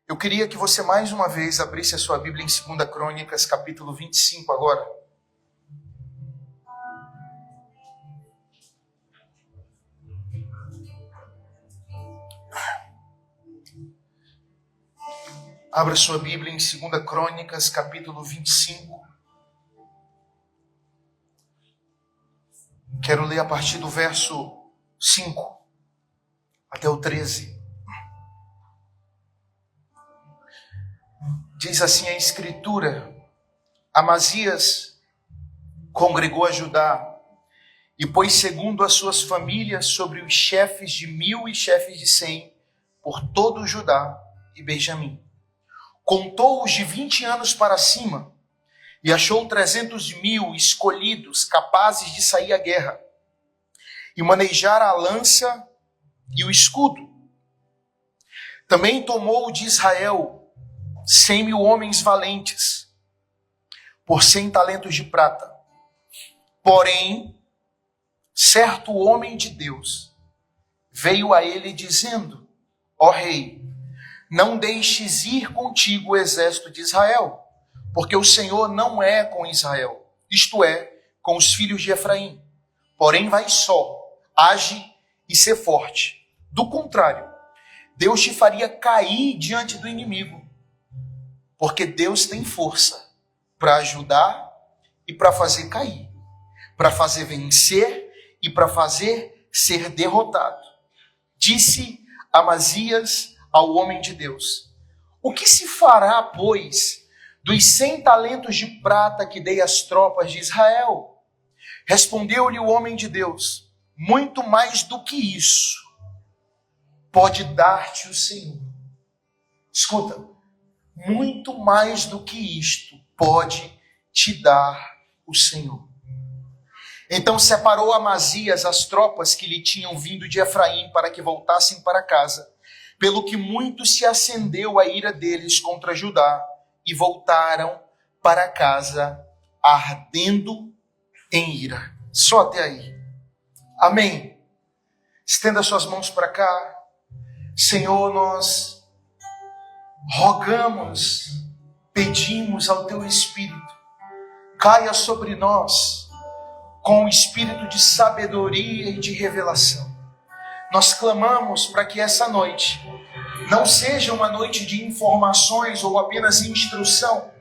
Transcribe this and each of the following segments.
Eu queria que você mais uma vez abrisse a sua Bíblia em 2 Crônicas, capítulo 25 agora. Abra sua Bíblia em 2 Crônicas, capítulo 25. Quero ler a partir do verso 5 até o 13. Diz assim a Escritura: Amazias congregou a Judá e pôs segundo as suas famílias sobre os chefes de 1000 e chefes de 100 por todo o Judá e Benjamim. Contou-os de 20 anos para cima e achou 300.000 escolhidos, capazes de sair à guerra e manejar a lança e o escudo. Também tomou de Israel 100.000 homens valentes, por 100 talentos de prata. Porém, certo homem de Deus veio a ele dizendo: Ó rei, não deixes ir contigo o exército de Israel, porque o Senhor não é com Israel, isto é, com os filhos de Efraim. Porém, vai só, age e sê forte. Do contrário, Deus te faria cair diante do inimigo, porque Deus tem força para ajudar e para fazer cair, para fazer vencer e para fazer ser derrotado. Disse Amazias ao homem de Deus: O que se fará, pois, dos 100 talentos de prata que dei às tropas de Israel? Respondeu-lhe o homem de Deus: Muito mais do que isso pode dar-te o Senhor. Escuta. Muito mais do que isto pode te dar o Senhor. Então separou Amazias as tropas que lhe tinham vindo de Efraim para que voltassem para casa, pelo que muito se acendeu a ira deles contra Judá, e voltaram para casa ardendo em ira. Só até aí. Amém. Estenda suas mãos para cá. Senhor, nós rogamos, pedimos ao Teu Espírito, caia sobre nós com o espírito de sabedoria e de revelação. Nós clamamos para que essa noite não seja uma noite de informações ou apenas instrução,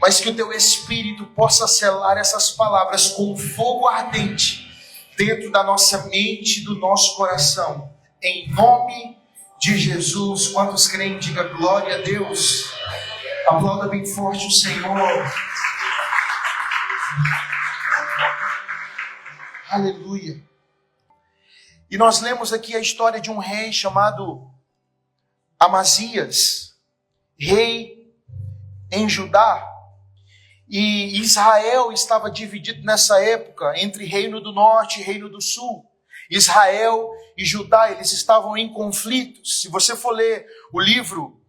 mas que o Teu Espírito possa selar essas palavras com fogo ardente dentro da nossa mente e do nosso coração. Em nome de Jesus. Quantos creem, diga glória a Deus. Aplauda bem forte o Senhor. Aleluia. E nós lemos aqui a história de um rei chamado Amazias, rei em Judá. E Israel estava dividido nessa época entre reino do norte e reino do sul. Israel e Judá, eles estavam em conflitos. Se você for ler o livro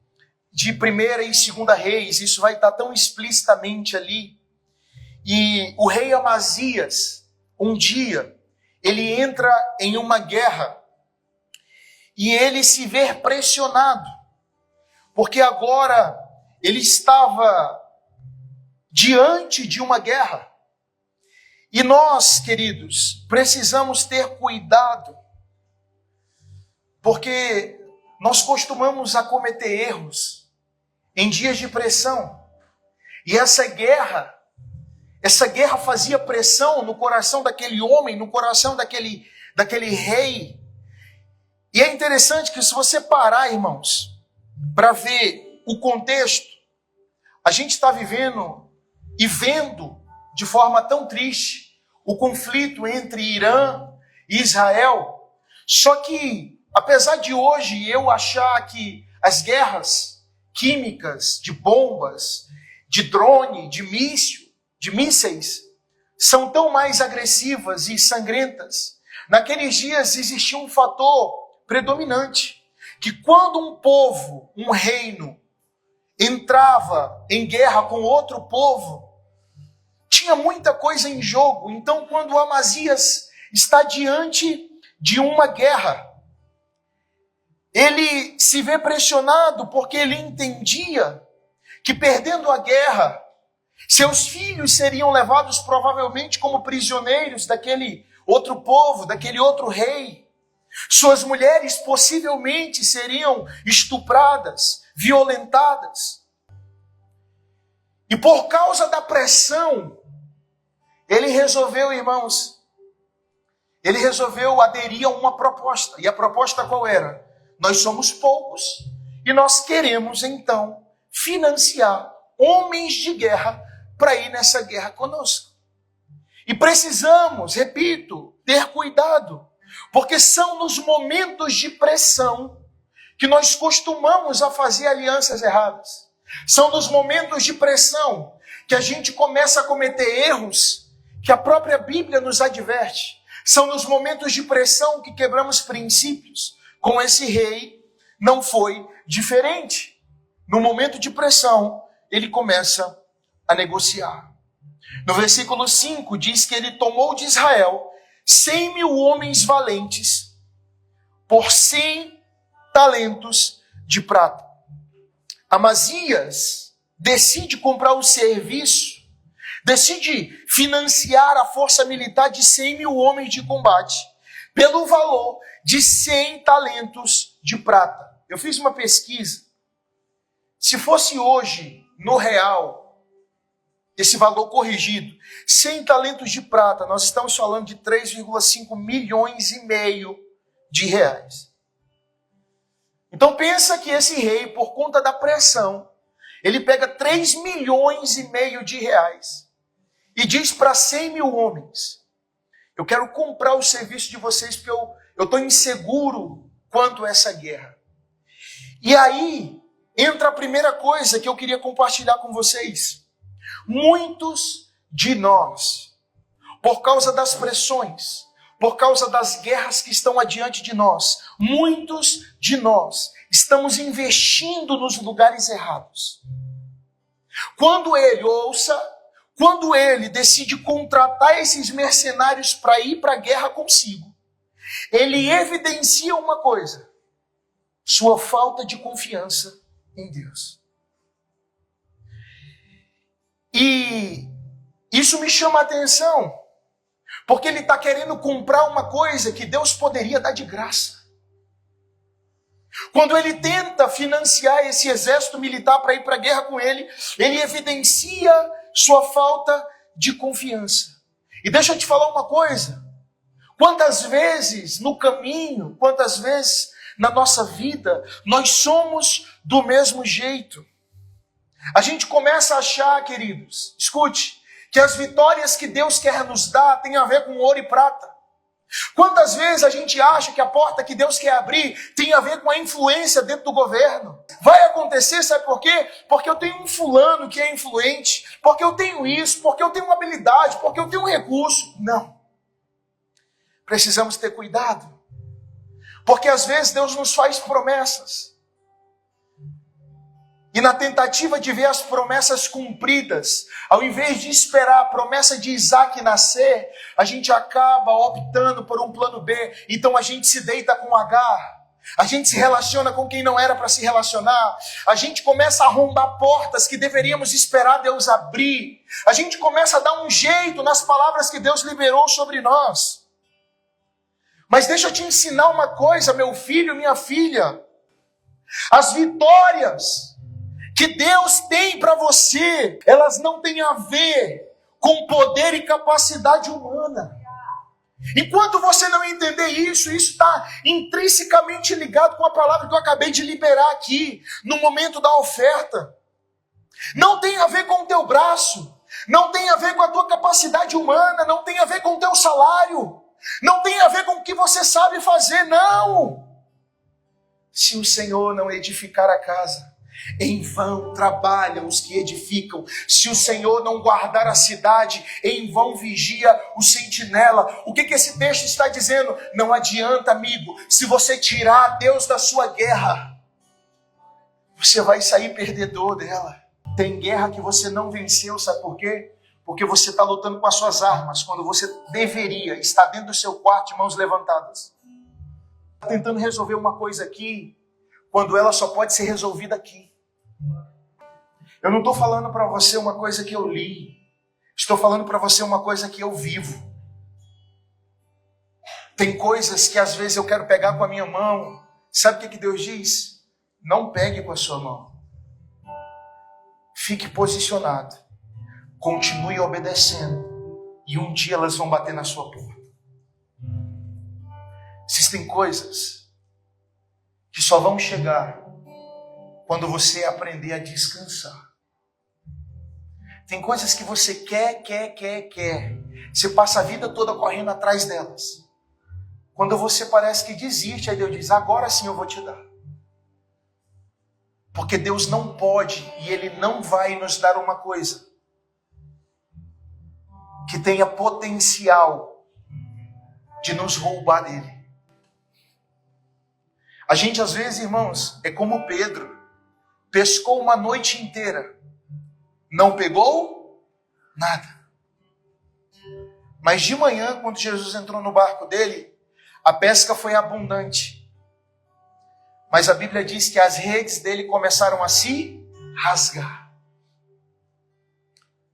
de 1ª e 2ª Reis, isso vai estar tão explicitamente ali. E o rei Amazias, um dia, ele entra em uma guerra e ele se vê pressionado, porque agora ele estava diante de uma guerra. E nós, queridos, precisamos ter cuidado, porque nós costumamos cometer erros em dias de pressão. E essa guerra fazia pressão no coração daquele homem, no coração daquele rei. E é interessante que, se você parar, irmãos, para ver o contexto, a gente está vivendo e vendo de forma tão triste o conflito entre Irã e Israel. Só que, apesar de hoje eu achar que as guerras químicas, de bombas, de drone, de mísseis, são tão mais agressivas e sangrentas, naqueles dias existia um fator predominante, que quando um povo, um reino, entrava em guerra com outro povo, tinha muita coisa em jogo. Então, quando Amazias está diante de uma guerra, ele se vê pressionado porque ele entendia que perdendo a guerra, seus filhos seriam levados provavelmente como prisioneiros daquele outro povo, daquele outro rei. Suas mulheres possivelmente seriam estupradas, violentadas. E por causa da pressão, ele resolveu, irmãos, ele resolveu aderir a uma proposta. E a proposta qual era? Nós somos poucos e nós queremos então financiar homens de guerra para ir nessa guerra conosco. E precisamos, repito, ter cuidado, porque são nos momentos de pressão que nós costumamos a fazer alianças erradas. São nos momentos de pressão que a gente começa a cometer erros que a própria Bíblia nos adverte. São nos momentos de pressão que quebramos princípios. Com esse rei não foi diferente. No momento de pressão, ele começa a negociar. No versículo 5 diz que ele tomou de Israel 100.000 homens valentes por 100 talentos de prata. Amazias decide comprar o serviço, decide financiar a força militar de 100.000 homens de combate pelo valor de 100 talentos de prata. Eu fiz uma pesquisa. Se fosse hoje, no real, esse valor corrigido, 100 talentos de prata, nós estamos falando de 3,5 milhões e meio de reais. Então pensa que esse rei, por conta da pressão, ele pega 3 milhões e meio de reais e diz para 100.000 homens, eu quero comprar o serviço de vocês porque eu estou inseguro quanto a essa guerra. E aí entra a primeira coisa que eu queria compartilhar com vocês. Muitos de nós, por causa das pressões, por causa das guerras que estão adiante de nós, muitos de nós estamos investindo nos lugares errados. Quando ele decide contratar esses mercenários para ir para a guerra consigo, ele evidencia uma coisa: sua falta de confiança em Deus. E isso me chama a atenção, porque ele está querendo comprar uma coisa que Deus poderia dar de graça. Quando ele tenta financiar esse exército militar para ir para a guerra com ele, ele evidencia sua falta de confiança. E deixa eu te falar uma coisa: quantas vezes no caminho, quantas vezes na nossa vida, nós somos do mesmo jeito. A gente começa a achar, queridos, escute, que as vitórias que Deus quer nos dar têm a ver com ouro e prata. Quantas vezes a gente acha que a porta que Deus quer abrir tem a ver com a influência dentro do governo? Vai acontecer, sabe por quê? Porque eu tenho um fulano que é influente, porque eu tenho isso, porque eu tenho uma habilidade, porque eu tenho um recurso. Não. Precisamos ter cuidado. Porque às vezes Deus nos faz promessas. E na tentativa de ver as promessas cumpridas, ao invés de esperar a promessa de Isaac nascer, a gente acaba optando por um plano B. Então a gente se deita com Agar, a gente se relaciona com quem não era para se relacionar, a gente começa a arrombar portas que deveríamos esperar Deus abrir, a gente começa a dar um jeito nas palavras que Deus liberou sobre nós. Mas deixa eu te ensinar uma coisa, meu filho, minha filha. As vitórias que Deus tem para você, elas não têm a ver com poder e capacidade humana. Enquanto você não entender isso está intrinsecamente ligado com a palavra que eu acabei de liberar aqui, no momento da oferta. Não tem a ver com o teu braço, não tem a ver com a tua capacidade humana, não tem a ver com o teu salário, não tem a ver com o que você sabe fazer, não. Se o Senhor não edificar a casa, em vão trabalham os que edificam. Se o Senhor não guardar a cidade, em vão vigia o sentinela. O que esse texto está dizendo? Não adianta, amigo, se você tirar Deus da sua guerra, você vai sair perdedor dela. Tem guerra que você não venceu, sabe por quê? Porque você está lutando com as suas armas, quando você deveria estar dentro do seu quarto de mãos levantadas. Está tentando resolver uma coisa aqui, quando ela só pode ser resolvida aqui. Eu não estou falando para você uma coisa que eu li. Estou falando para você uma coisa que eu vivo. Tem coisas que às vezes eu quero pegar com a minha mão. Sabe o que Deus diz? Não pegue com a sua mão. Fique posicionado. Continue obedecendo. E um dia elas vão bater na sua porta. Existem coisas que só vão chegar quando você aprender a descansar. Tem coisas que você quer. Você passa a vida toda correndo atrás delas. Quando você parece que desiste, aí Deus diz, agora sim eu vou te dar. Porque Deus não pode e Ele não vai nos dar uma coisa que tenha potencial de nos roubar dele. A gente às vezes, irmãos, é como Pedro. Pescou uma noite inteira. Não pegou nada. Mas de manhã, quando Jesus entrou no barco dele, a pesca foi abundante. Mas a Bíblia diz que as redes dele começaram a se rasgar.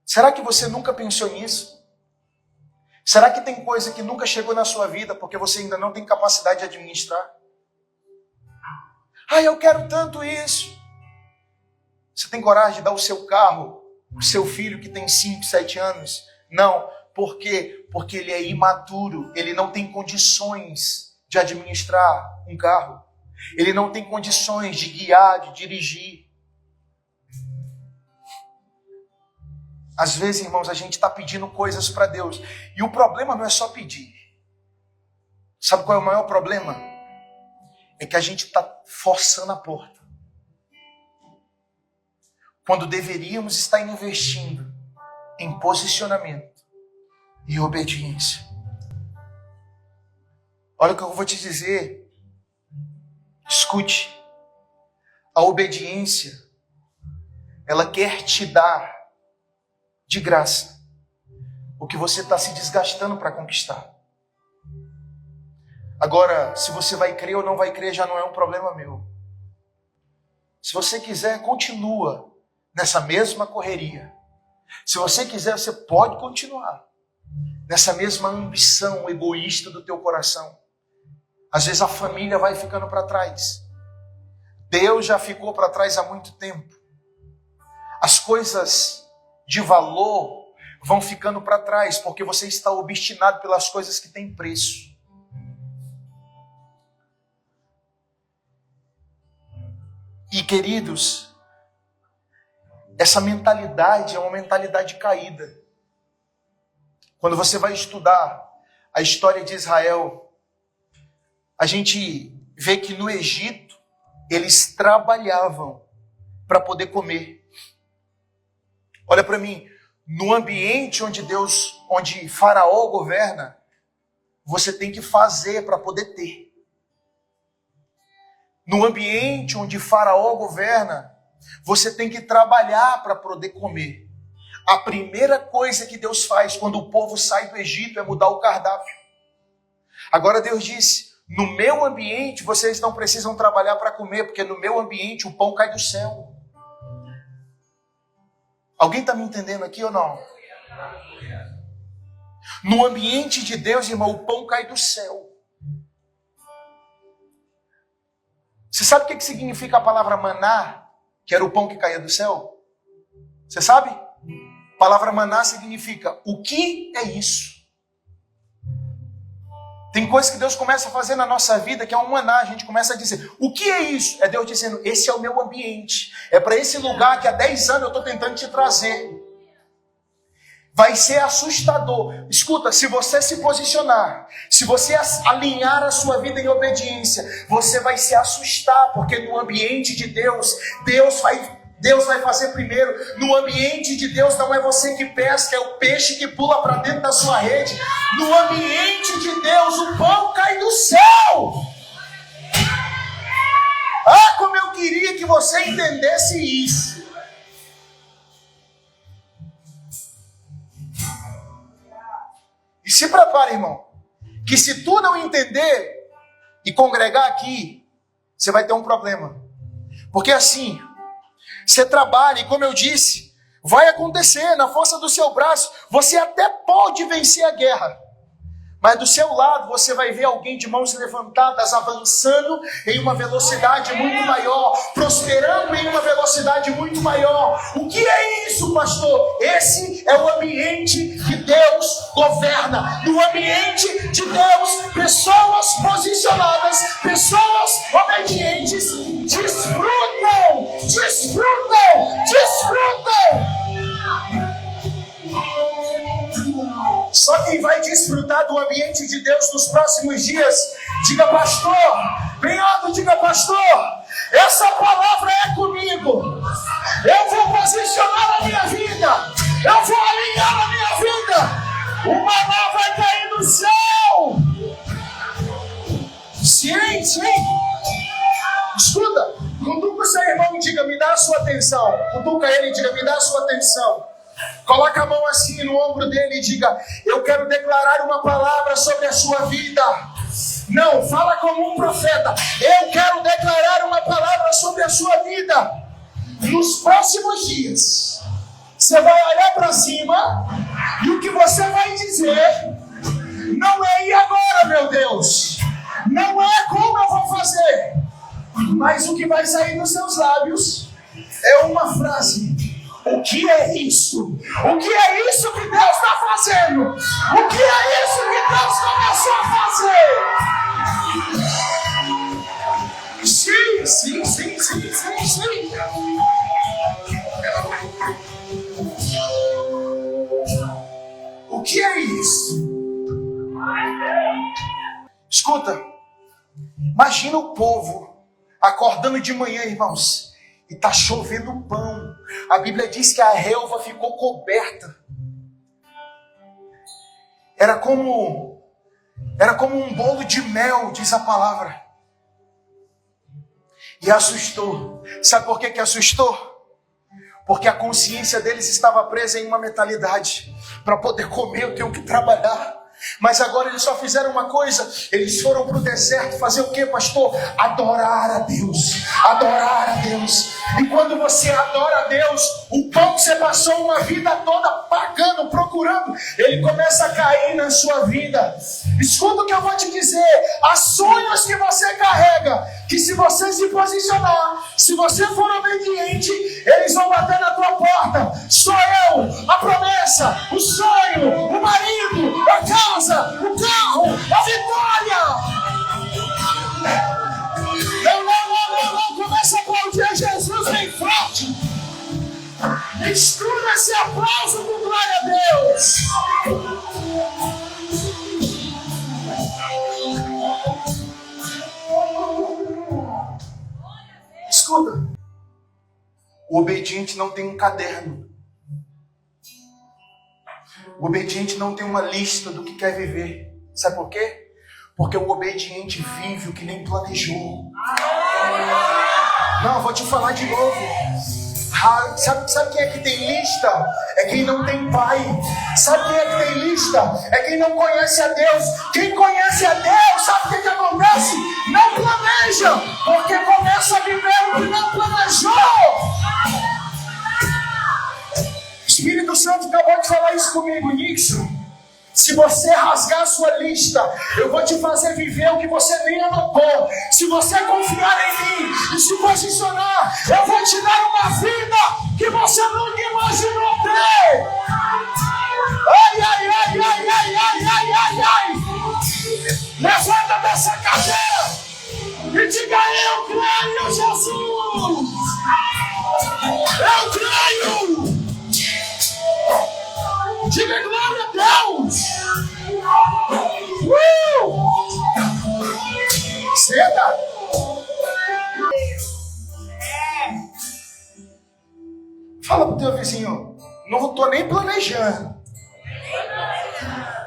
Será que você nunca pensou nisso? Será que tem coisa que nunca chegou na sua vida porque você ainda não tem capacidade de administrar? Eu quero tanto isso. Você tem coragem de dar o seu carro para o seu filho que tem 5, 7 anos? Não. Por quê? Porque ele é imaturo. Ele não tem condições de administrar um carro. Ele não tem condições de guiar, de dirigir. Às vezes, irmãos, a gente está pedindo coisas para Deus. E o problema não é só pedir. Sabe qual é o maior problema? É que a gente está forçando a porta. Quando deveríamos estar investindo em posicionamento e obediência. Olha o que eu vou te dizer. Escute. A obediência, ela quer te dar de graça o que você está se desgastando para conquistar. Agora, se você vai crer ou não vai crer, já não é um problema meu. Se você quiser, continua nessa mesma correria. Se você quiser, você pode continuar nessa mesma ambição egoísta do teu coração. Às vezes a família vai ficando para trás. Deus já ficou para trás há muito tempo. As coisas de valor vão ficando para trás porque você está obstinado pelas coisas que têm preço. E queridos, essa mentalidade é uma mentalidade caída. Quando você vai estudar a história de Israel, a gente vê que no Egito eles trabalhavam para poder comer. Olha para mim, no ambiente onde Faraó governa, você tem que fazer para poder ter. No ambiente onde Faraó governa, você tem que trabalhar para poder comer. A primeira coisa que Deus faz quando o povo sai do Egito é mudar o cardápio. Agora Deus disse, no meu ambiente vocês não precisam trabalhar para comer, porque no meu ambiente o pão cai do céu. Alguém está me entendendo aqui ou não? No ambiente de Deus, irmão, o pão cai do céu. Você sabe o que significa a palavra maná, que era o pão que caía do céu? Você sabe? A palavra maná significa, o que é isso? Tem coisas que Deus começa a fazer na nossa vida que é um maná. A gente começa a dizer, o que é isso? É Deus dizendo, esse é o meu ambiente. É para esse lugar que há 10 anos eu estou tentando te trazer. Vai ser assustador. Escuta, se você se posicionar, se você alinhar a sua vida em obediência, você vai se assustar, porque no ambiente de Deus, Deus vai fazer primeiro. No ambiente de Deus não é você que pesca, é o peixe que pula para dentro da sua rede. No ambiente de Deus, o pão cai do céu. Como eu queria que você entendesse isso. E se prepare, irmão, que se tu não entender e congregar aqui, você vai ter um problema. Porque assim, você trabalha e, como eu disse, vai acontecer na força do seu braço. Você até pode vencer a guerra, mas do seu lado você vai ver alguém de mãos levantadas avançando em uma velocidade muito maior, prosperando em uma velocidade muito maior. O que é isso, pastor? Esse é o ambiente que Deus governa. No ambiente de Deus, pessoas posicionadas, pessoas obedientes, desfrutam, desfrutam, desfrutam. Só quem vai desfrutar do ambiente de Deus nos próximos dias, diga pastor, bem alto, diga pastor, essa palavra é comigo, eu vou posicionar a minha vida, eu vou alinhar a minha vida, o maná vai cair do céu. Sim, sim. Escuta, cutuca o seu irmão e diga, me dá a sua atenção. Cutuca ele e diga, me dá a sua atenção. Coloca a mão assim no ombro dele e diga, eu quero declarar uma palavra sobre a sua vida. Não, fala como um profeta. Eu quero declarar uma palavra sobre a sua vida. Nos próximos dias, você vai olhar para cima e o que você vai dizer não é e agora, meu Deus. Não é como eu vou fazer. Mas o que vai sair dos seus lábios é uma frase. O que é isso? O que é isso que Deus está fazendo? O que é isso que Deus começou a fazer? Sim, sim, sim, sim, sim, sim. O que é isso? Escuta, imagina o povo acordando de manhã, irmãos, e está chovendo pão. A Bíblia diz que a relva ficou coberta. Era como um bolo de mel, diz a palavra. E assustou. Sabe por que assustou? Porque a consciência deles estava presa em uma mentalidade. Para poder comer eu tenho que trabalhar. Mas agora eles só fizeram uma coisa. Eles foram para o deserto fazer o que, pastor? Adorar a Deus. Adorar a Deus. E quando você adora a Deus, o pão que você passou uma vida toda pagando, procurando, ele começa a cair na sua vida. Escuta o que eu vou te dizer. Há sonhos que você carrega, que se você se posicionar, se você for obediente, eles vão bater na tua porta. Sou eu, a promessa, o sonho, o marido, a casa, o carro, a vitória. Não, começa a aplaudir a Jesus bem forte. Mistura esse aplauso com glória a Deus. Escuta, o obediente não tem um caderno. O obediente não tem uma lista do que quer viver. Sabe por quê? Porque o obediente vive o que nem planejou. Não, eu vou te falar de novo. Sabe quem é que tem lista? É quem não tem pai. Sabe quem é que tem lista? É quem não conhece a Deus. Quem conhece a Deus, sabe o que acontece? Não planeja, porque começa a viver o que não planejou. O Espírito Santo acabou de falar isso comigo, Nixon. Se você rasgar a sua lista, eu vou te fazer viver o que você nem anotou. Se você confiar em mim e se posicionar, eu vou te dar uma vida que você nunca imaginou ter. Ai, ai, ai, ai, ai, ai, ai, ai, ai. Levanta dessa cadeira e diga, eu creio, Jesus. Eu creio. Diga glória a Deus! Senta! Fala pro teu vizinho, não estou nem planejando.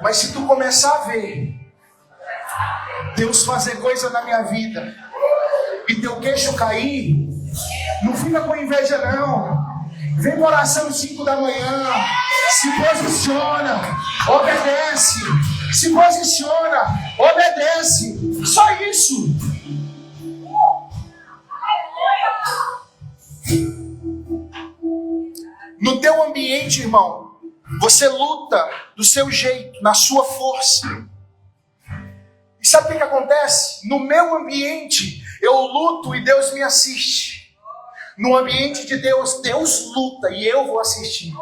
Mas se tu começar a ver Deus fazer coisa na minha vida e teu queixo cair, não fica com inveja não. Vem para oração 5 da manhã. Se posiciona, obedece. Se posiciona, obedece. Só isso. No teu ambiente, irmão, você luta do seu jeito, na sua força. E sabe o que acontece? No meu ambiente, eu luto e Deus me assiste. No ambiente de Deus, Deus luta e eu vou assistir.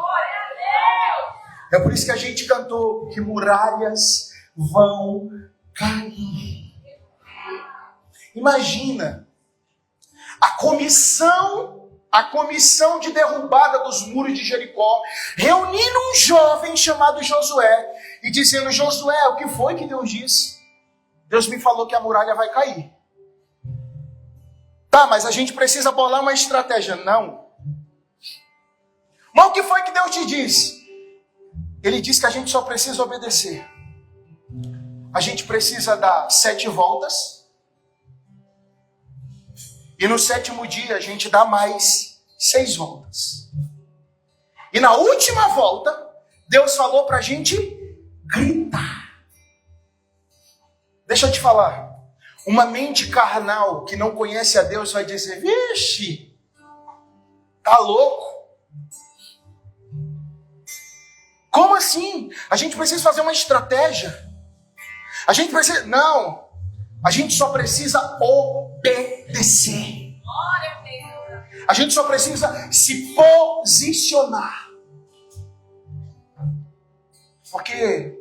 É por isso que a gente cantou que muralhas vão cair. Imagina a comissão de derrubada dos muros de Jericó, reunindo um jovem chamado Josué e dizendo: Josué, o que foi que Deus disse? Deus me falou que a muralha vai cair. Tá, mas a gente precisa bolar uma estratégia. Não. Mas o que foi que Deus te disse? Ele disse que a gente só precisa obedecer. A gente precisa dar 7 voltas. E no 7º dia a gente dá mais 6 voltas. E na última volta, Deus falou para a gente gritar. Deixa eu te falar. Uma mente carnal que não conhece a Deus vai dizer: vixe, tá louco? Como assim? A gente precisa fazer uma estratégia. A gente precisa... Não. A gente só precisa obedecer. A gente só precisa se posicionar. Porque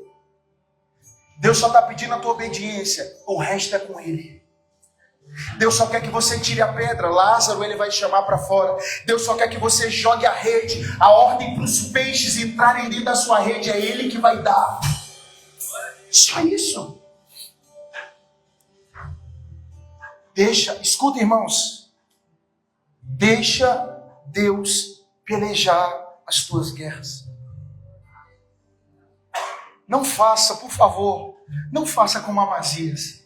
Deus só está pedindo a tua obediência. O resto é com Ele. Deus só quer que você tire a pedra. Lázaro Ele vai chamar para fora. Deus só quer que você jogue a rede. A ordem para os peixes entrarem dentro da sua rede é Ele que vai dar. Só isso. Escuta, irmãos. Deixa Deus pelejar as tuas guerras. Não faça, por favor, não faça como Amazias.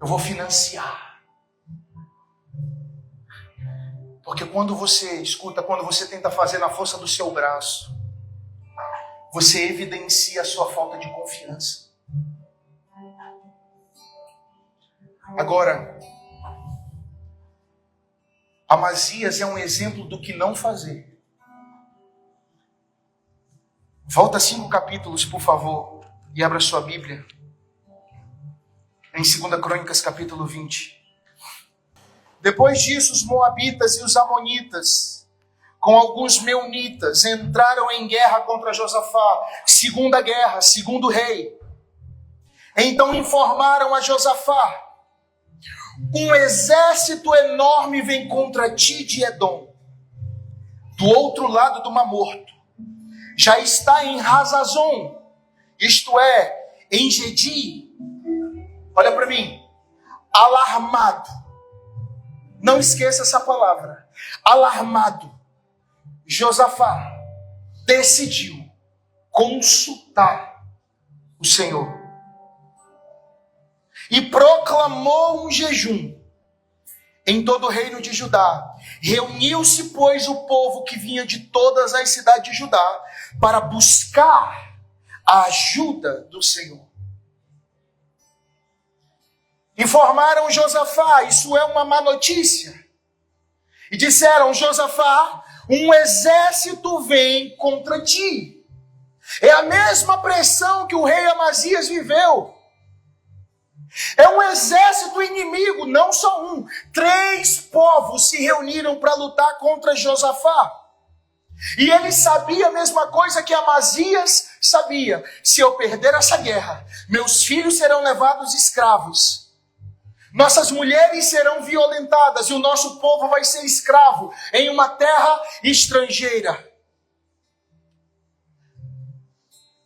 Eu vou financiar. Porque quando você tenta fazer na força do seu braço, você evidencia a sua falta de confiança. Agora, Amazias é um exemplo do que não fazer. Volta 5 capítulos, por favor, e abra sua Bíblia. Em 2 Crônicas, capítulo 20. Depois disso, os moabitas e os amonitas, com alguns meunitas, entraram em guerra contra Josafá. Segunda guerra, segundo rei. Então informaram a Josafá: um exército enorme vem contra ti de Edom, do outro lado do Mar Morto. Já está em Hazazon, isto é, em Gedi. Olha para mim. Alarmado. Não esqueça essa palavra. Alarmado. Josafá decidiu consultar o Senhor. E proclamou um jejum em todo o reino de Judá. Reuniu-se, pois, o povo que vinha de todas as cidades de Judá para buscar a ajuda do Senhor. Informaram Josafá: isso é uma má notícia. E disseram: Josafá, um exército vem contra ti. É a mesma pressão que o rei Amazias viveu. É um exército inimigo, não só um. 3 povos se reuniram para lutar contra Josafá. E ele sabia a mesma coisa que Amazias sabia: se eu perder essa guerra, meus filhos serão levados escravos. Nossas mulheres serão violentadas e o nosso povo vai ser escravo em uma terra estrangeira.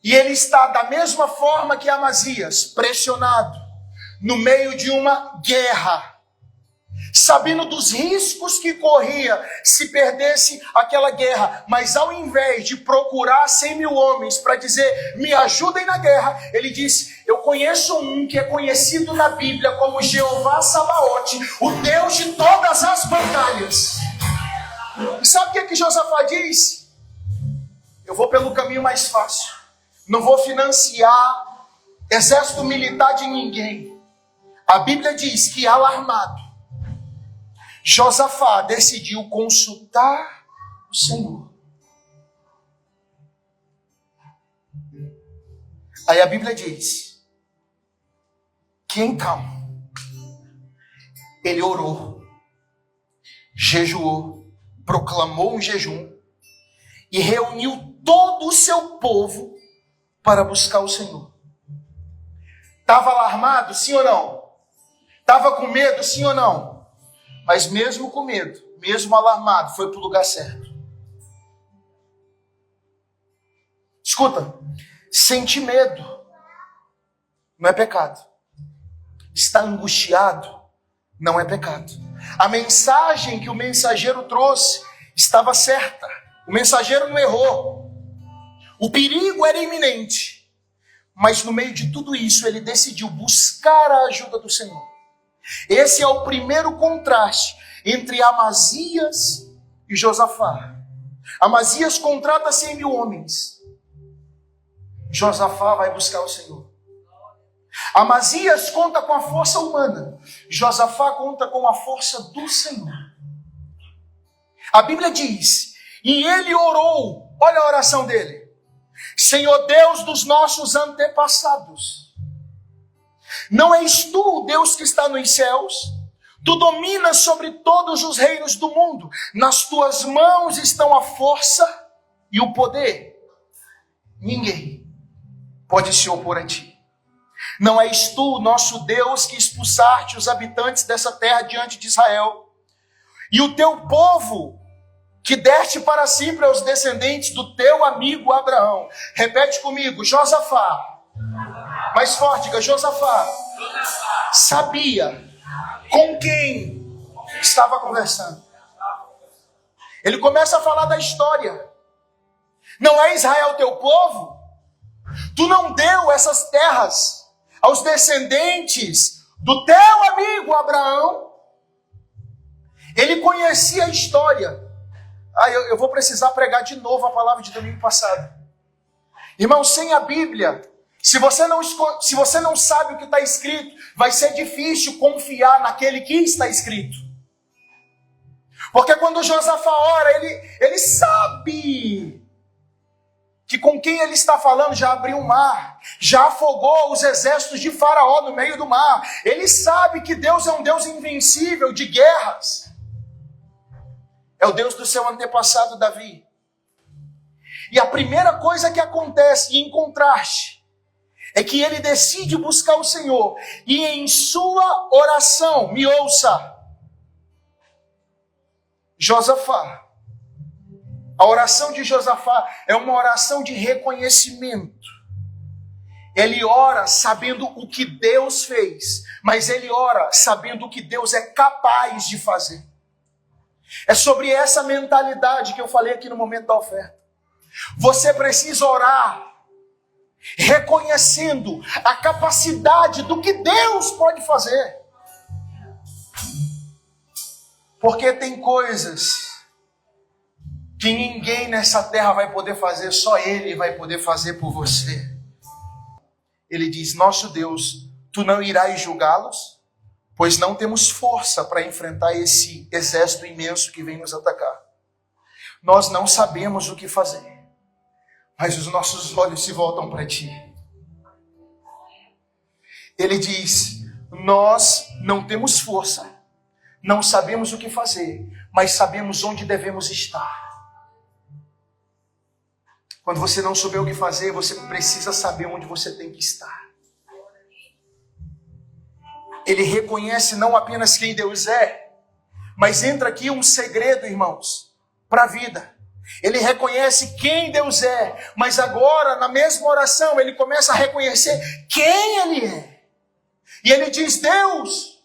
E ele está da mesma forma que Amazias, pressionado, no meio de uma guerra, sabendo dos riscos que corria se perdesse aquela guerra, mas ao invés de procurar 100.000 homens para dizer: me ajudem na guerra, ele disse: eu conheço um que é conhecido na Bíblia como Jeová Sabaote, o Deus de todas as batalhas. E sabe o que Josafá diz? Eu vou pelo caminho mais fácil, não vou financiar exército militar de ninguém. A Bíblia diz que, alarmado, Josafá decidiu consultar o Senhor. Aí a Bíblia diz que então ele orou, jejuou, proclamou um jejum e reuniu todo o seu povo para buscar o Senhor. Estava alarmado, sim ou não? Estava com medo, sim ou não? Mas mesmo com medo, mesmo alarmado, foi para o lugar certo. Escuta, sentir medo não é pecado. Estar angustiado não é pecado. A mensagem que o mensageiro trouxe estava certa. O mensageiro não errou. O perigo era iminente. Mas no meio de tudo isso, ele decidiu buscar a ajuda do Senhor. Esse é o primeiro contraste entre Amazias e Josafá. Amazias contrata 100.000 homens. Josafá vai buscar o Senhor. Amazias conta com a força humana. Josafá conta com a força do Senhor. A Bíblia diz, e ele orou, olha a oração dele. Senhor Deus dos nossos antepassados, não és tu o Deus que está nos céus? Tu dominas sobre todos os reinos do mundo. Nas tuas mãos estão a força e o poder. Ninguém pode se opor a ti. Não és tu o nosso Deus que expulsaste os habitantes dessa terra diante de Israel, e o teu povo que deste para si para os descendentes do teu amigo Abraão. Repete comigo, Josafá. Mais forte, diga, Josafá. Sabia com quem estava conversando. Ele começa a falar da história. Não é Israel teu povo? Tu não deu essas terras aos descendentes do teu amigo Abraão? Ele conhecia a história. Eu vou precisar pregar de novo a palavra de domingo passado. Irmão, sem a Bíblia, se você não sabe o que está escrito, vai ser difícil confiar naquele que está escrito. Porque quando Josafá ora, ele sabe que com quem ele está falando já abriu o mar, já afogou os exércitos de Faraó no meio do mar. Ele sabe que Deus é um Deus invencível de guerras. É o Deus do seu antepassado Davi. E a primeira coisa que acontece, em contraste, é que ele decide buscar o Senhor. E em sua oração, me ouça, Josafá. A oração de Josafá é uma oração de reconhecimento. Ele ora sabendo o que Deus fez, mas ele ora sabendo o que Deus é capaz de fazer. É sobre essa mentalidade que eu falei aqui no momento da oferta. Você precisa orar reconhecendo a capacidade do que Deus pode fazer. Porque tem coisas que ninguém nessa terra vai poder fazer, só Ele vai poder fazer por você. Ele diz, nosso Deus, tu não irás julgá-los? Pois não temos força para enfrentar esse exército imenso que vem nos atacar. Nós não sabemos o que fazer, mas os nossos olhos se voltam para ti. Ele diz, nós não temos força, não sabemos o que fazer, mas sabemos onde devemos estar. Quando você não souber o que fazer, você precisa saber onde você tem que estar. Ele reconhece não apenas quem Deus é, mas entra aqui um segredo, irmãos, para a vida. Ele reconhece quem Deus é, mas agora, na mesma oração, ele começa a reconhecer quem Ele é. E ele diz, Deus,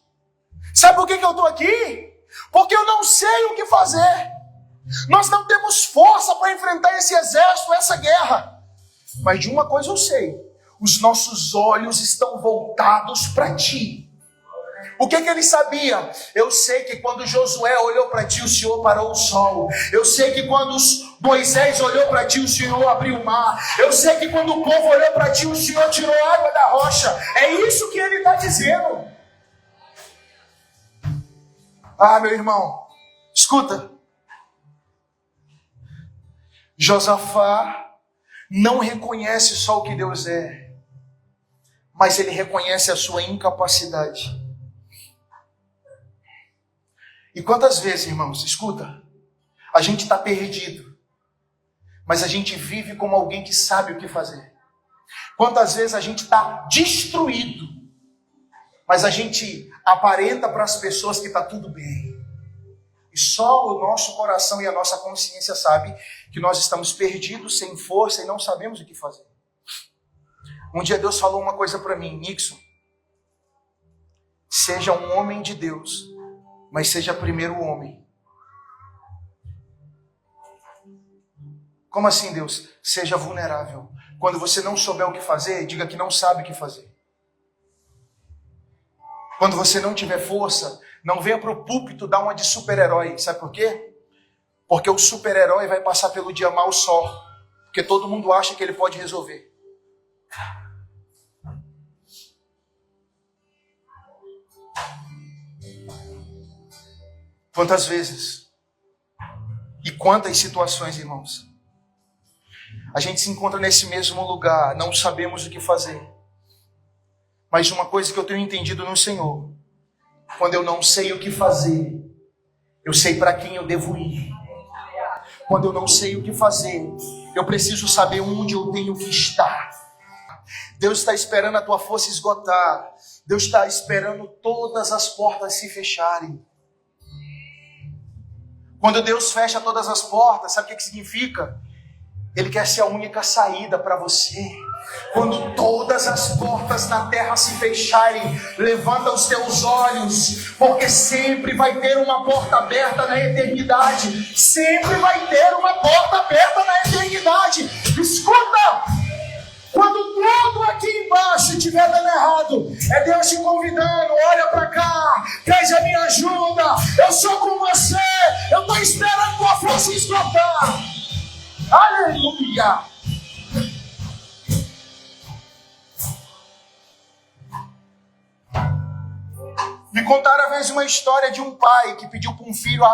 sabe por que eu estou aqui? Porque eu não sei o que fazer. Nós não temos força para enfrentar esse exército, essa guerra. Mas de uma coisa eu sei, os nossos olhos estão voltados para ti. O que ele sabia? Eu sei que quando Josué olhou para ti, o Senhor parou o sol. Eu sei que quando Moisés olhou para ti, o Senhor abriu o mar. Eu sei que quando o povo olhou para ti, o Senhor tirou a água da rocha. É isso que ele está dizendo. Ah, meu irmão, escuta. Josafá não reconhece só o que Deus é, mas ele reconhece a sua incapacidade. E quantas vezes, irmãos, escuta, a gente está perdido, mas a gente vive como alguém que sabe o que fazer. Quantas vezes a gente está destruído, mas a gente aparenta para as pessoas que está tudo bem. E só o nosso coração e a nossa consciência sabe que nós estamos perdidos, sem força e não sabemos o que fazer. Um dia Deus falou uma coisa para mim: Nixon, seja um homem de Deus, mas seja primeiro o homem. Como assim, Deus? Seja vulnerável. Quando você não souber o que fazer, diga que não sabe o que fazer. Quando você não tiver força, não venha para o púlpito dar uma de super-herói. Sabe por quê? Porque o super-herói vai passar pelo dia mal só. Porque todo mundo acha que ele pode resolver. Quantas vezes e quantas situações, irmãos, a gente se encontra nesse mesmo lugar, não sabemos o que fazer. Mas uma coisa que eu tenho entendido no Senhor: quando eu não sei o que fazer, eu sei para quem eu devo ir. Quando eu não sei o que fazer, eu preciso saber onde eu tenho que estar. Deus está esperando a tua força esgotar. Deus está esperando todas as portas se fecharem. Quando Deus fecha todas as portas, sabe o que significa? Ele quer ser a única saída para você. Quando todas as portas na terra se fecharem, levanta os teus olhos, porque sempre vai ter uma porta aberta na eternidade. Sempre vai ter uma porta aberta na eternidade. Escuta! Quando tudo aqui embaixo estiver dando errado, é Deus te convidando: olha para cá, pede a minha ajuda, eu sou com você, eu estou esperando tua força esgotar. Aleluia! Me contaram uma vez uma história de um pai que pediu para um filho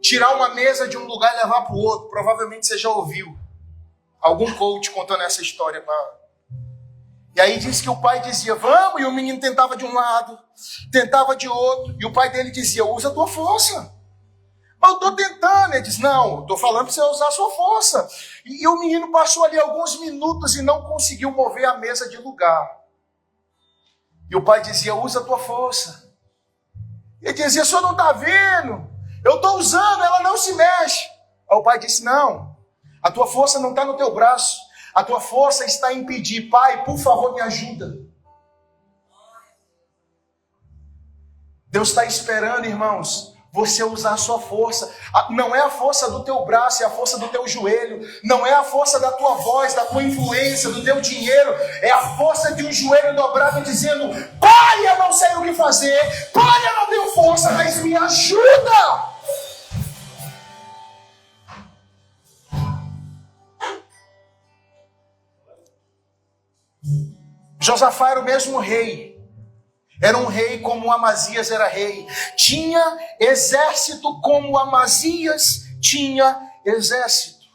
tirar uma mesa de um lugar e levar para o outro. Provavelmente você já ouviu algum coach contando essa história. E aí diz que o pai dizia: vamos, e o menino tentava de um lado, tentava de outro, e o pai dele dizia: usa a tua força. Mas eu estou tentando. Ele diz: não, estou falando para você usar a sua força. E o menino passou ali alguns minutos e não conseguiu mover a mesa de lugar. E o pai dizia: usa a tua força. Ele dizia: o senhor não está vendo? Eu estou usando, ela não se mexe. Aí o pai disse: não, a tua força não está no teu braço. A tua força está em pedir: pai, por favor, me ajuda. Deus está esperando, irmãos, você usar a sua força. Não é a força do teu braço, é a força do teu joelho. Não é a força da tua voz, da tua influência, do teu dinheiro. É a força de um joelho dobrado dizendo: pai, eu não sei o que fazer. Pai, eu não tenho força, mas me ajuda. Josafá era o mesmo rei. Era um rei como Amazias era rei. Tinha exército como Amazias tinha exército.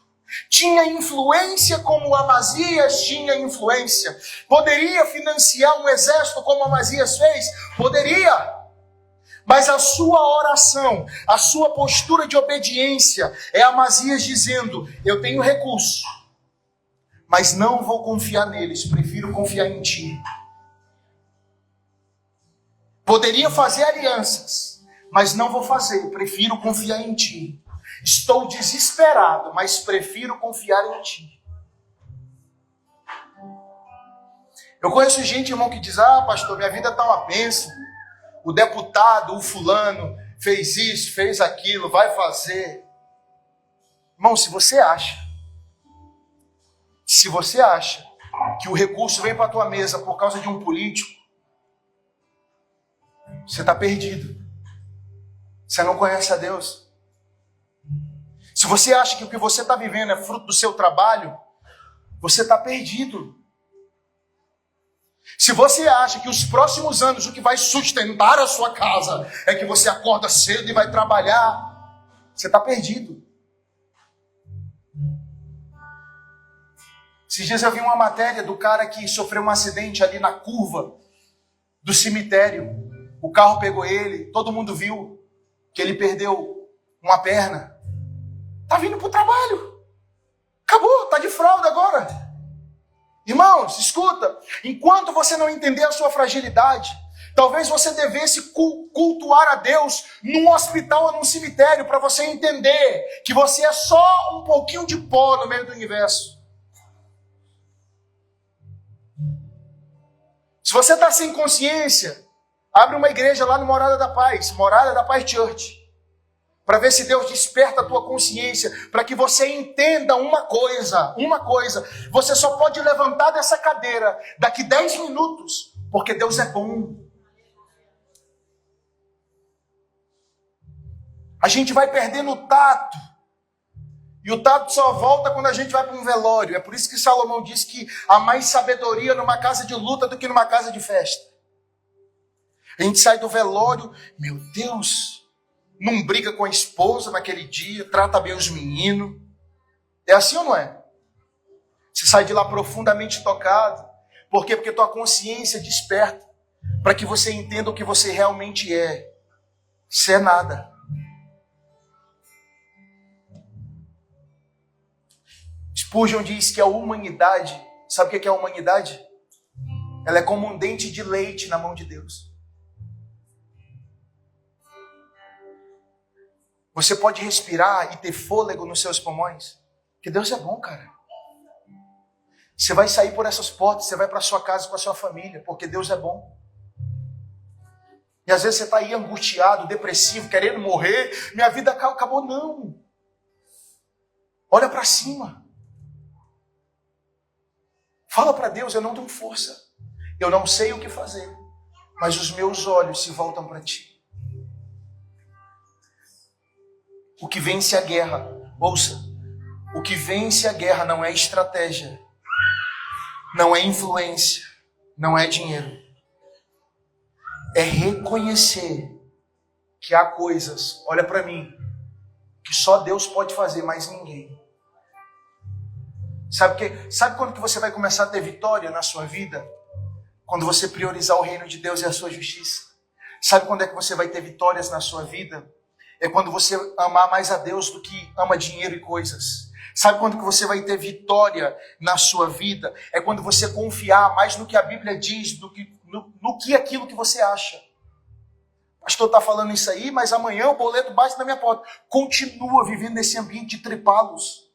Tinha influência como Amazias tinha influência. Poderia financiar um exército como Amazias fez? Poderia. Mas a sua oração, a sua postura de obediência é Amazias dizendo: eu tenho recurso, mas não vou confiar neles, prefiro confiar em ti. Poderia fazer alianças, mas não vou fazer, prefiro confiar em ti. Estou desesperado, mas prefiro confiar em ti. Eu conheço gente, irmão, que diz: ah, pastor, minha vida está uma bênção. O deputado, o fulano, fez isso, fez aquilo, vai fazer. Irmão, se você acha que o recurso vem para a tua mesa por causa de um político, você está perdido. Você não conhece a Deus. Se você acha que o que você está vivendo é fruto do seu trabalho, você está perdido. Se você acha que os próximos anos o que vai sustentar a sua casa é que você acorda cedo e vai trabalhar, você está perdido. Esses dias eu vi uma matéria do cara que sofreu um acidente ali na curva do cemitério. O carro pegou ele, todo mundo viu que ele perdeu uma perna. Tá vindo para o trabalho. Acabou, tá de fralda agora. Irmãos, escuta, enquanto você não entender a sua fragilidade, talvez você devesse cultuar a Deus num hospital ou num cemitério para você entender que você é só um pouquinho de pó no meio do universo. Se você está sem consciência, abre uma igreja lá no Morada da Paz Church, para ver se Deus desperta a tua consciência, para que você entenda uma coisa, você só pode levantar dessa cadeira daqui 10 minutos, porque Deus é bom. A gente vai perdendo o tato, e o tato só volta quando a gente vai para um velório. É por isso que Salomão diz que há mais sabedoria numa casa de luta do que numa casa de festa. A gente sai do velório, meu Deus, não briga com a esposa naquele dia, trata bem os meninos. É assim ou não é? Você sai de lá profundamente tocado. Por quê? Porque tua consciência desperta para que você entenda o que você realmente é. Você é nada. Spurgeon diz que a humanidade, sabe o que é a humanidade? Ela é como um dente de leite na mão de Deus. Você pode respirar e ter fôlego nos seus pulmões, porque Deus é bom, cara. Você vai sair por essas portas, você vai para sua casa com a sua família, porque Deus é bom. E às vezes você está aí angustiado, depressivo, querendo morrer, minha vida acabou. Não. Olha para cima. Fala para Deus, eu não tenho força. Eu não sei o que fazer, mas os meus olhos se voltam para Ti. O que vence a guerra, ouça, o que vence a guerra não é estratégia, não é influência, não é dinheiro. É reconhecer que há coisas, olha para mim, que só Deus pode fazer, mais ninguém. Sabe quando que você vai começar a ter vitória na sua vida? Quando você priorizar o reino de Deus e a sua justiça. Sabe quando é que você vai ter vitórias na sua vida? É quando você amar mais a Deus do que ama dinheiro e coisas. Sabe quando que você vai ter vitória na sua vida? É quando você confiar mais no que a Bíblia diz do que no que aquilo que você acha. O pastor está falando isso aí, mas amanhã o boleto bate na minha porta. Continua vivendo nesse ambiente de tripá-los.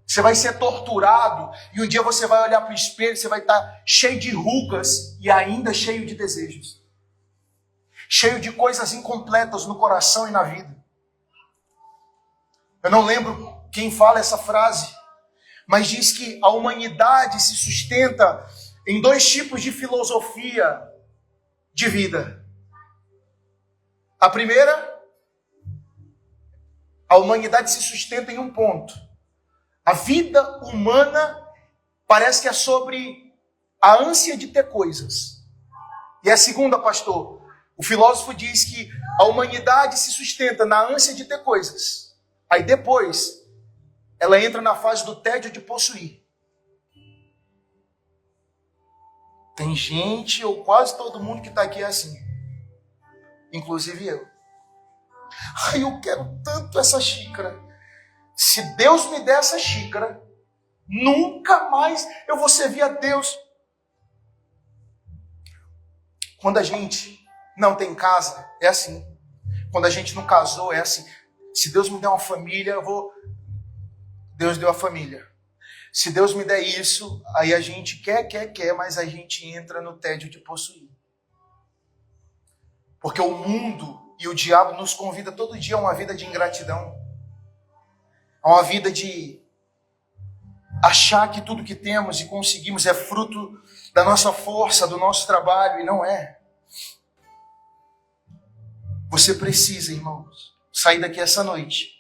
Você vai ser torturado e um dia você vai olhar para o espelho e você vai estar cheio de rugas e ainda cheio de desejos. Cheio de coisas incompletas no coração e na vida. Eu não lembro quem fala essa frase, mas diz que a humanidade se sustenta em 2 tipos de filosofia de vida. A primeira, a humanidade se sustenta em um ponto. A vida humana parece que é sobre a ânsia de ter coisas. E a segunda, pastor, o filósofo diz que a humanidade se sustenta na ânsia de ter coisas. Aí depois, ela entra na fase do tédio de possuir. Tem gente, ou quase todo mundo que está aqui é assim. Inclusive eu. Ai, eu quero tanto essa xícara. Se Deus me der essa xícara, nunca mais eu vou servir a Deus. Quando a gente não tem casa, é assim. Quando a gente não casou, é assim. Se Deus me der uma família, Deus deu a família. Se Deus me der isso, aí a gente quer, mas a gente entra no tédio de possuir. Porque o mundo e o diabo nos convida todo dia a uma vida de ingratidão. A uma vida de achar que tudo que temos e conseguimos é fruto da nossa força, do nosso trabalho, e não é. Você precisa, irmãos, sair daqui essa noite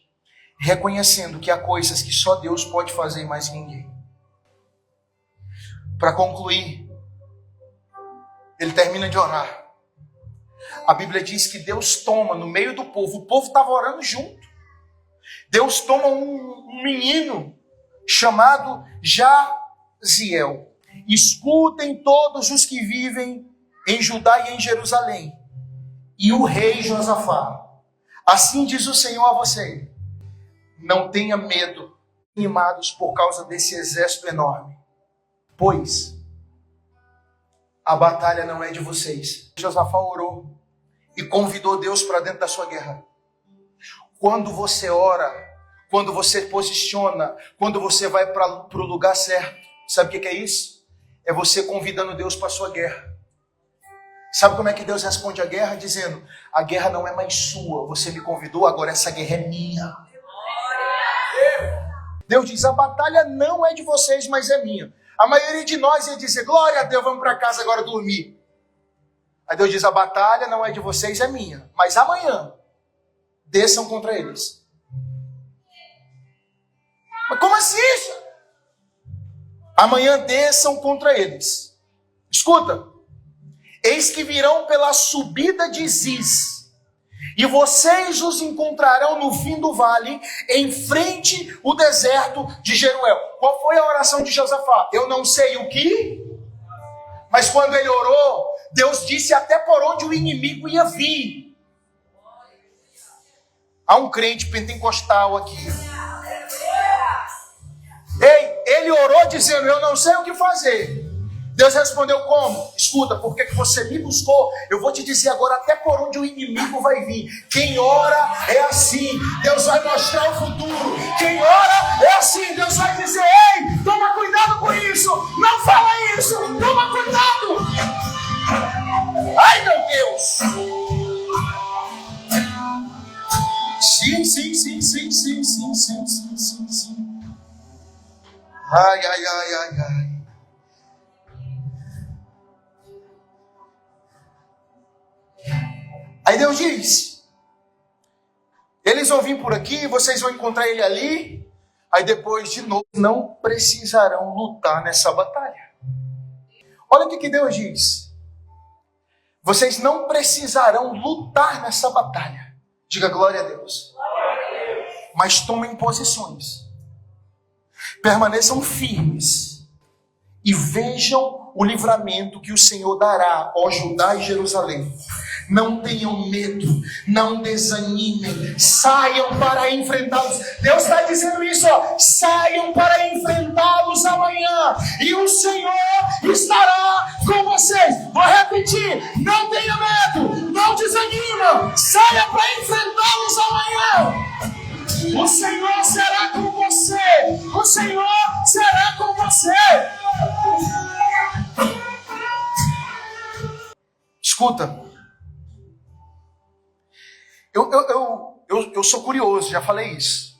reconhecendo que há coisas que só Deus pode fazer e mais ninguém. Para concluir, Ele termina de orar. A Bíblia diz que Deus toma no meio do povo. O povo estava orando junto. Deus toma um menino chamado Jaziel. Escutem todos os que vivem em Judá e em Jerusalém. E o rei Josafá. Assim diz o Senhor a você: não tenha medo, animados por causa desse exército enorme, pois a batalha não é de vocês. Josafá orou e convidou Deus para dentro da sua guerra. Quando você ora, quando você posiciona, quando você vai para o lugar certo, sabe o que é isso? É você convidando Deus para a sua guerra. Sabe como é que Deus responde à guerra? Dizendo: a guerra não é mais sua, você me convidou, agora essa guerra é minha. Deus diz: a batalha não é de vocês, mas é minha. A maioria de nós ia dizer: glória a Deus, vamos para casa agora dormir. Aí Deus diz: a batalha não é de vocês, é minha. Mas amanhã, desçam contra eles. Mas como assim, isso? Amanhã desçam contra eles. Escuta. Eis que virão pela subida de Ziz, e vocês os encontrarão no fim do vale, em frente ao deserto de Jeruel. Qual foi a oração de Josafá? Eu não sei o que, mas quando ele orou, Deus disse até por onde o inimigo ia vir. Há um crente pentecostal aqui. Ei, ele orou dizendo: eu não sei o que fazer. Deus respondeu como? Escuta, porque que você me buscou, eu vou te dizer agora até por onde o inimigo vai vir. Quem ora é assim, Deus vai mostrar o futuro. Quem ora é assim, Deus vai dizer: ei, toma cuidado com isso, não fala isso, toma cuidado. Ai, meu Deus. Sim. Ai. Aí Deus diz: eles vão vir por aqui, vocês vão encontrar ele ali. Aí depois, de novo, não precisarão lutar nessa batalha. Olha o que Deus diz: vocês não precisarão lutar nessa batalha. Diga glória a Deus. Mas tomem posições. Permaneçam firmes. E vejam o livramento que o Senhor dará, ó Judá e Jerusalém. Não tenham medo, não desanimem, saiam para enfrentá-los. Deus está dizendo isso, ó, saiam para enfrentá-los amanhã, e o Senhor estará com vocês. Vou repetir: não tenha medo, não desanima, saia para enfrentá-los amanhã. O Senhor será com você, o Senhor será com você. Escuta. Eu sou curioso, já falei isso.